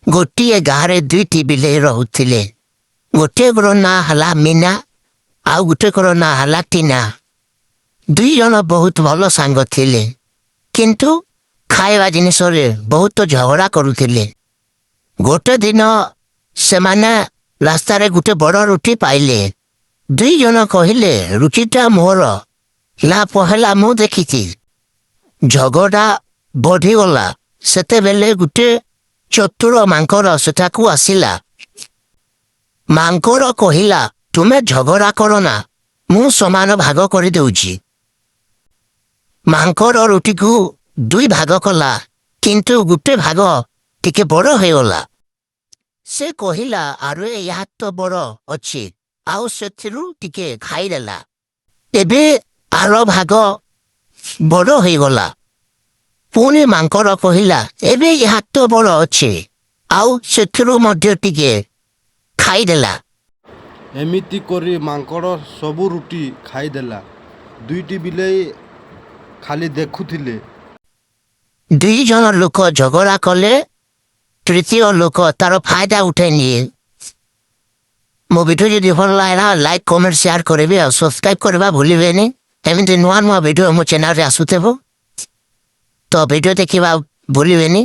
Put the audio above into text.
ଗୋଟିଏ ଗାଁରେ ଦୁଇଟି ବିଲେଇ ରହୁଥିଲେ। ଗୋଟିଏର ନାଁ ହେଲା ମିନା, ଆଉ ଗୋଟିଏର ନାଁ ହେଲା ଟିନା। ଦୁଇ ଜଣ ବହୁତ ଭଲ ସାଙ୍ଗ ଥିଲେ, କିନ୍ତୁ ଖାଇବା ଜିନିଷରେ ବହୁତ ଝଗଡ଼ା କରୁଥିଲେ। ଗୋଟେ ଦିନ ସେମାନେ ରାସ୍ତାରେ ଗୋଟେ ବଡ଼ ରୁଟି ପାଇଲେ। ଦୁଇ ଜଣ କହିଲେ, ରୁଟିଟା ମୋର। ଲାଭ ହେଲା ମୁଁ ଦେଖିଛି। ଝଗଡ଼ା ବଢ଼ିଗଲା। ସେତେବେଳେ ଗୋଟେ ଚତୁର ମାଙ୍କଡ଼ ସେଠାକୁ ଆସିଲା। ମାଙ୍କଡ଼ କହିଲା, ତୁମେ ଝଗଡ଼ା କର ନା, ମୁଁ ସମାନ ଭାଗ କରିଦେଉଛି। ମାଙ୍କଡ଼ ରୁଟିକୁ ଦୁଇ ଭାଗ କଲା, କିନ୍ତୁ ଗୋଟେ ଭାଗ ଟିକେ ବଡ଼ ହୋଇଗଲା। ସେ କହିଲା, ଆରେ ଏହା ତ ବଡ଼ ଅଛି, ଆଉ ସେଥିରୁ ଟିକେ ଖାଇଦେଲା। ଏବେ ଆର ଭାଗ ବଡ଼ ହୋଇଗଲା। ପୁଣି ମାଙ୍କଡ଼ କହିଲା, ଏବେ ଏହା ତ ବଡ଼ ଅଛି, ଆଉ ସେଥିରୁ ମଧ୍ୟ ଟିକେ ଖାଇଦେଲା। ଏମିତି କରି ମାଙ୍କଡ଼ ସବୁ ରୁଟି ଖାଇଦେଲା। ଦୁଇଟି ବିଲେଇ ଖାଲି ଦେଖୁଥିଲେ। ଦୁଇ ଜଣ ଲୋକ ଝଗଡ଼ା କଲେ, ତୃତୀୟ ଲୋକ ତାର ଫାଇଦା ଉଠାଇ ନିଏ। ମୋ ଭିଡ଼ିଓ ଯଦି ଭଲ ଲାଗିଲା, ଲାଇକ୍ କମେଣ୍ଟ ସେୟାର କରିବେ, ଆଉ ସବସ୍କ୍ରାଇବ୍ କରିବା ଭୁଲିବେନି। ଏମିତି ନୂଆ ନୂଆ ଭିଡ଼ିଓ ମୋ ଚ୍ୟାନେଲରେ ଆସୁଥିବ, ତ ଭିଡ଼ିଓ ଦେଖିବା ଭୁଲିବେନି।